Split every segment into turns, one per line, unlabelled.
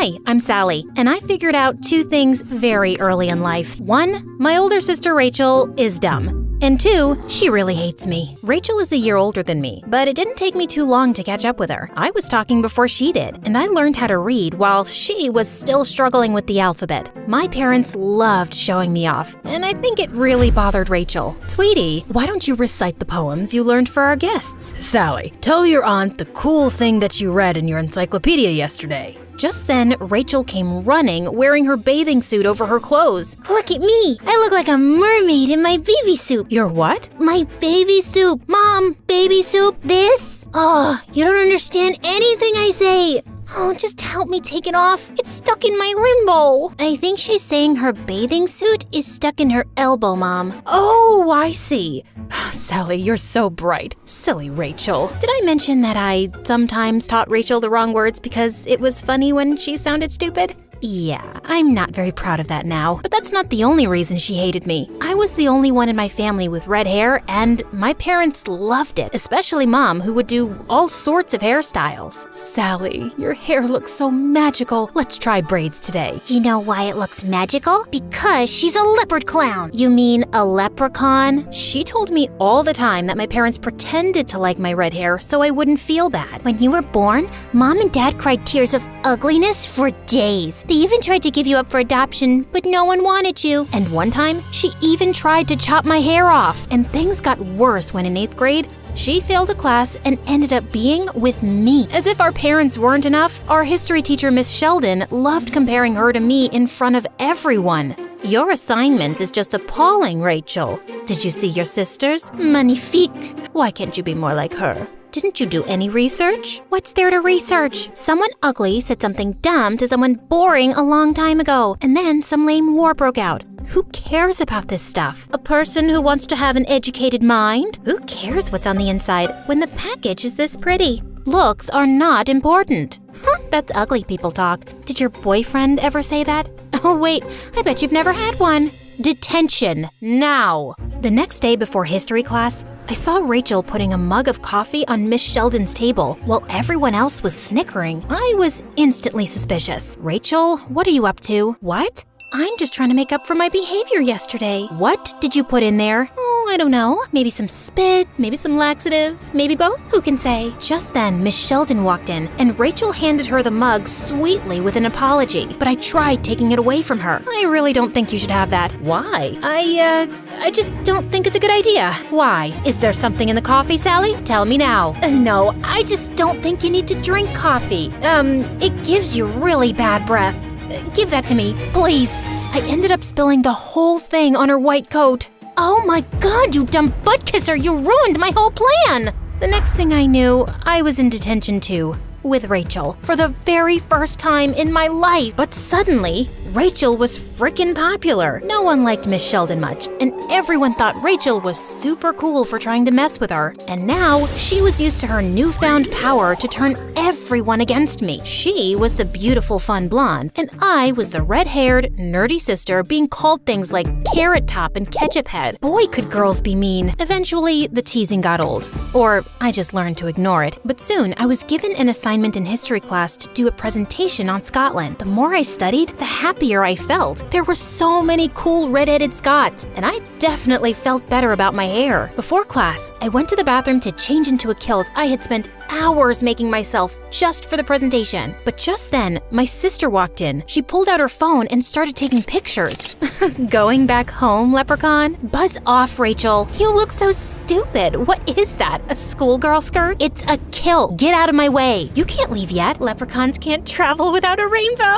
Hi, I'm Sally, and I figured out 2 things very early in life. 1, my older sister Rachel is dumb. And 2, she really hates me. Rachel is a year older than me, but it didn't take me too long to catch up with her. I was talking before she did, and I learned how to read while she was still struggling with the alphabet. My parents loved showing me off, and I think it really bothered Rachel. Sweetie, why don't you recite the poems you learned for our guests?
Sally, tell your aunt the cool thing that you read in your encyclopedia yesterday.
Just then, Rachel came running, wearing her bathing suit over her clothes.
Look at me! I look like a mermaid in my baby soup.
Your what?
My baby soup. Mom, baby soup, this? Oh, you don't understand anything I say. Oh, just help me take it off. It's stuck in my limbo. I think she's saying her bathing suit is stuck in her elbow, Mom.
Oh, I see. Sally, you're so bright. Silly Rachel. Did I mention that I sometimes taught Rachel the wrong words because it was funny when she sounded stupid? Yeah, I'm not very proud of that now, but that's not the only reason she hated me. I was the only one in my family with red hair, and my parents loved it, especially Mom, who would do all sorts of hairstyles. Sally, your hair looks so magical. Let's try braids today.
You know why it looks magical? Because she's a leopard clown.
You mean a leprechaun? She told me all the time that my parents pretended to like my red hair so I wouldn't feel bad.
When you were born, Mom and Dad cried tears of ugliness for days. They even tried to give you up for adoption, but no one wanted you.
And one time, she even tried to chop my hair off. And things got worse when in 8th grade, she failed a class and ended up being with me. As if our parents weren't enough, our history teacher, Miss Sheldon, loved comparing her to me in front of everyone. Your assignment is just appalling, Rachel. Did you see your sisters?
Magnifique.
Why can't you be more like her? Didn't you do any research? What's there to research? Someone ugly said something dumb to someone boring a long time ago, and then some lame war broke out. Who cares about this stuff? A person who wants to have an educated mind? Who cares what's on the inside when the package is this pretty? Looks are not important. That's ugly people talk. Did your boyfriend ever say that? Oh wait, I bet you've never had one. Detention, now. The next day before history class, I saw Rachel putting a mug of coffee on Miss Sheldon's table while everyone else was snickering. I was instantly suspicious. Rachel, what are you up to? What? I'm just trying to make up for my behavior yesterday. What did you put in there? Oh, I don't know. Maybe some spit, maybe some laxative, maybe both? Who can say? Just then, Miss Sheldon walked in, and Rachel handed her the mug sweetly with an apology, but I tried taking it away from her. I really don't think you should have that. Why? I just don't think it's a good idea. Why? Is there something in the coffee, Sally? Tell me now. No, I just don't think you need to drink coffee. It gives you really bad breath. Give that to me, please. I ended up spilling the whole thing on her white coat. Oh my God, you dumb butt kisser, you ruined my whole plan! The next thing I knew, I was in detention too, with Rachel, for the very first time in my life. But suddenly, Rachel was frickin' popular. No one liked Miss Sheldon much, and everyone thought Rachel was super cool for trying to mess with her. And now, she was used to her newfound power to turn everyone against me. She was the beautiful, fun blonde, and I was the red-haired, nerdy sister being called things like Carrot Top and Ketchup Head. Boy, could girls be mean. Eventually, the teasing got old. Or I just learned to ignore it. But soon, I was given an assignment in history class to do a presentation on Scotland. The more I studied, the happier I felt. There were so many cool red-headed Scots, and I definitely felt better about my hair. Before class, I went to the bathroom to change into a kilt I had spent hours making myself just for the presentation. But just then, my sister walked in. She pulled out her phone and started taking pictures. Going back home, leprechaun? Buzz off, Rachel. You look so stupid. What is that? A schoolgirl skirt? It's a kilt. Get out of my way. You can't leave yet. Leprechauns can't travel without a rainbow.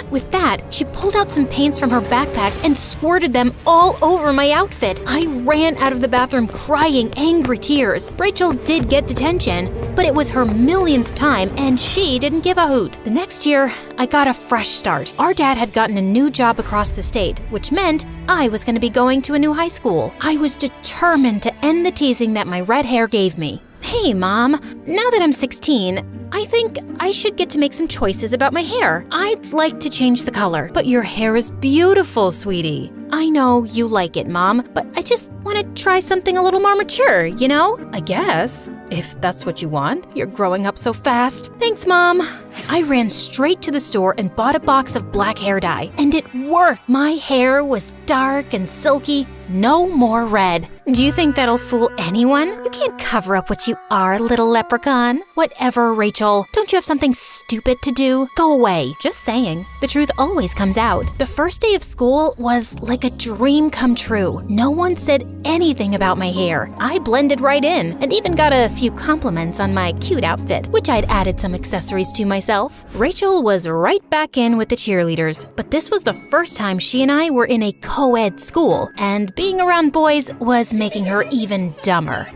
With that, she pulled out some paints from her backpack and squirted them all over my outfit. I ran out of the bathroom crying angry tears. Rachel did get detention, but it was her millionth time and she didn't give a hoot. The next year, I got a fresh start. Our dad had gotten a new job across the state, which meant I was going to be going to a new high school. I was determined to end the teasing that my red hair gave me. Hey, Mom, now that I'm 16, I think I should get to make some choices about my hair. I'd like to change the color. But your hair is beautiful, sweetie. I know you like it, Mom, but I just want to try something a little more mature, you know? I guess, if that's what you want. You're growing up so fast. Thanks, Mom. I ran straight to the store and bought a box of black hair dye, and it worked. My hair was dark and silky, no more red. Do you think that'll fool anyone? You can't cover up what you are, little leprechaun. Whatever, Rachel. Don't you have something stupid to do? Go away. Just saying. The truth always comes out. The first day of school was like a dream come true. No one said anything about my hair. I blended right in and even got a few compliments on my cute outfit, which I'd added some accessories to myself. Rachel was right back in with the cheerleaders, but this was the first time she and I were in a co-ed school, and being around boys was making her even dumber.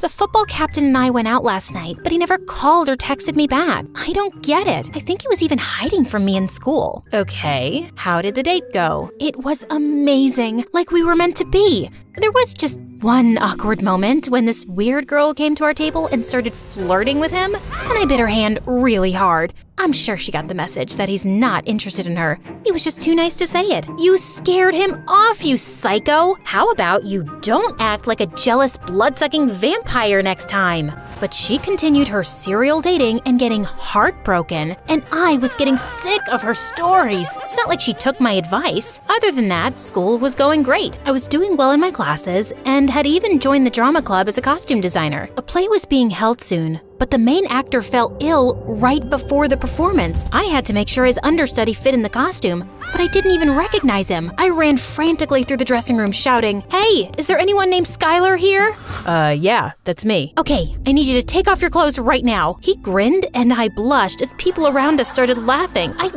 The football captain and I went out last night, but he never called or texted me back. I don't get it. I think he was even hiding from me in school. Okay, how did the date go? It was amazing, like we were meant to be. There was just one awkward moment when this weird girl came to our table and started flirting with him, and I bit her hand really hard. I'm sure she got the message that he's not interested in her. He was just too nice to say it. You scared him off, you psycho! How about you don't act like a jealous, blood-sucking vampire next time? But she continued her serial dating and getting heartbroken, and I was getting sick of her stories. It's not like she took my advice. Other than that, school was going great. I was doing well in my classes and had even joined the drama club as a costume designer. A play was being held soon, but the main actor fell ill right before the performance. I had to make sure his understudy fit in the costume, but I didn't even recognize him. I ran frantically through the dressing room shouting, "Hey, is there anyone named Skylar here?"
Yeah, that's me.
Okay, I need you to take off your clothes right now. He grinned and I blushed as people around us started laughing. I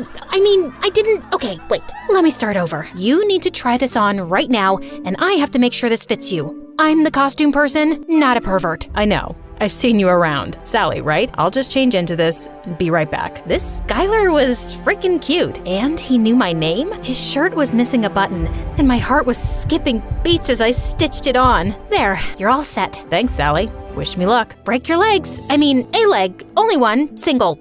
didn't. Okay, wait, let me start over. You need to try this on right now, and I have to make sure this fits you. I'm the costume person, not a pervert.
I know. I've seen you around. Sally, right? I'll just change into this and be right back.
This Skylar was freaking cute, and he knew my name. His shirt was missing a button, and my heart was skipping beats as I stitched it on. There, you're all set.
Thanks, Sally. Wish me luck.
Break your legs. I mean, a leg. Only one. Single.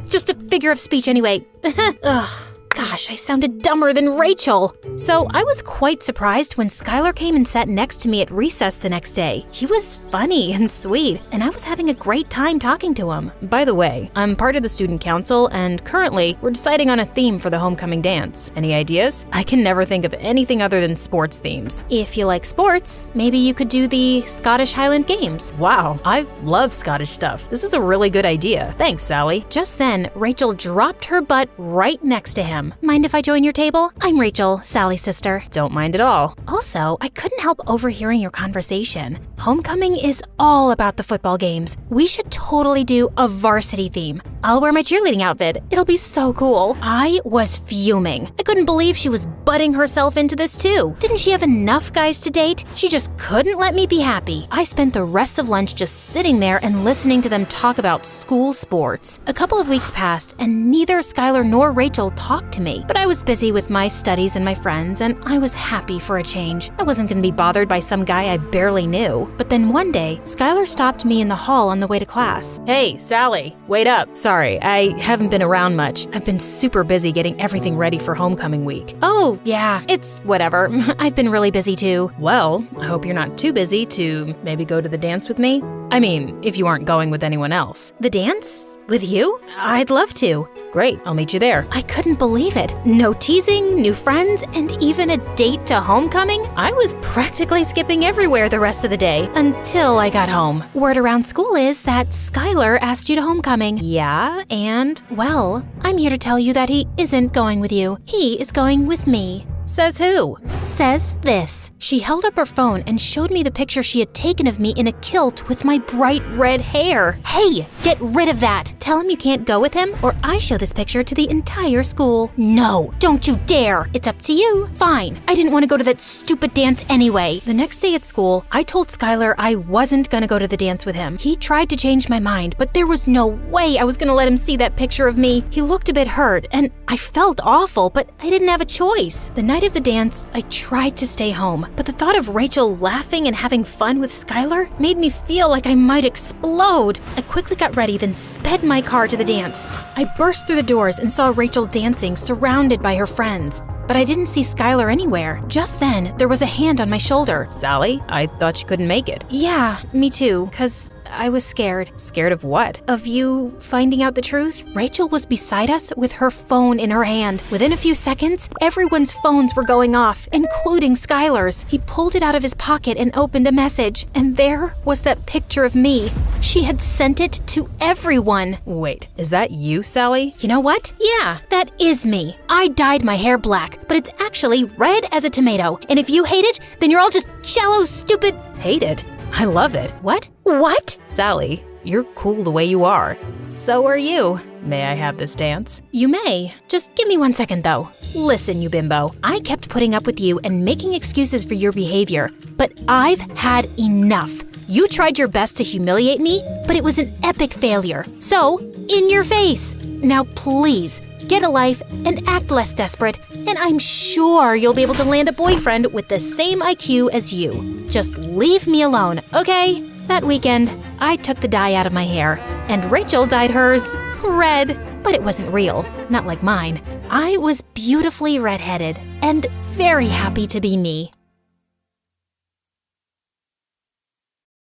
Just a figure of speech anyway. Ugh. Gosh, I sounded dumber than Rachel. So I was quite surprised when Skylar came and sat next to me at recess the next day. He was funny and sweet, and I was having a great time talking to him.
By the way, I'm part of the student council, and currently we're deciding on a theme for the homecoming dance. Any ideas? I can never think of anything other than sports themes.
If you like sports, maybe you could do the Scottish Highland Games.
Wow, I love Scottish stuff. This is a really good idea. Thanks, Sally.
Just then, Rachel dropped her butt right next to him. Mind if I join your table? I'm Rachel, Sally's sister.
Don't mind at all.
Also, I couldn't help overhearing your conversation. Homecoming is all about the football games. We should totally do a varsity theme. I'll wear my cheerleading outfit. It'll be so cool. I was fuming. I couldn't believe she was butting herself into this too. Didn't she have enough guys to date? She just couldn't let me be happy. I spent the rest of lunch just sitting there and listening to them talk about school sports. A couple of weeks passed and neither Skylar nor Rachel talked to me, but I was busy with my studies and my friends, and I was happy for a change. I wasn't going to be bothered by some guy I barely knew. But then one day, Skylar stopped me in the hall on the way to class.
Hey, Sally, wait up. Sorry, I haven't been around much. I've been super busy getting everything ready for homecoming week.
Oh, yeah, it's whatever. I've been really busy too.
Well, I hope you're not too busy to maybe go to the dance with me. I mean, if you aren't going with anyone else.
The dance? With you? I'd love to.
Great, I'll meet you there.
I couldn't believe it. No teasing, new friends, and even a date to homecoming? I was practically skipping everywhere the rest of the day until I got home. Word around school is that Skylar asked you to homecoming. Yeah, and, well, I'm here to tell you that he isn't going with you. He is going with me.
Says who?
Says this. She held up her phone and showed me the picture she had taken of me in a kilt with my bright red hair. Hey, get rid of that. Tell him you can't go with him, or I show this picture to the entire school. No, don't you dare. It's up to you. Fine. I didn't want to go to that stupid dance anyway. The next day at school, I told Skylar I wasn't going to go to the dance with him. He tried to change my mind, but there was no way I was going to let him see that picture of me. He looked a bit hurt, and I felt awful, but I didn't have a choice. The night of the dance, I tried to stay home, but the thought of Rachel laughing and having fun with Skylar made me feel like I might explode. I quickly got ready, then sped my car to the dance. I burst through the doors and saw Rachel dancing, surrounded by her friends. But I didn't see Skylar anywhere. Just then, there was a hand on my shoulder.
Sally, I thought you couldn't make it.
Yeah, me too, 'cause I was scared.
Scared of what?
Of you finding out the truth? Rachel was beside us with her phone in her hand. Within a few seconds, everyone's phones were going off, including Skylar's. He pulled it out of his pocket and opened a message. And there was that picture of me. She had sent it to everyone.
Wait, is that you, Sally?
You know what? Yeah, that is me. I dyed my hair black, but it's actually red as a tomato. And if you hate it, then you're all just shallow, stupid...
Hate it? I love it.
What? What?
Sally, you're cool the way you are. So are you. May I have this dance?
You may. Just give me 1 second, though. Listen, you bimbo. I kept putting up with you and making excuses for your behavior, but I've had enough. You tried your best to humiliate me, but it was an epic failure. So, in your face. Now please, get a life and act less desperate, and I'm sure you'll be able to land a boyfriend with the same IQ as you. Just leave me alone, okay? That weekend, I took the dye out of my hair, and Rachel dyed hers red, but it wasn't real, not like mine. I was beautifully redheaded and very happy to be me.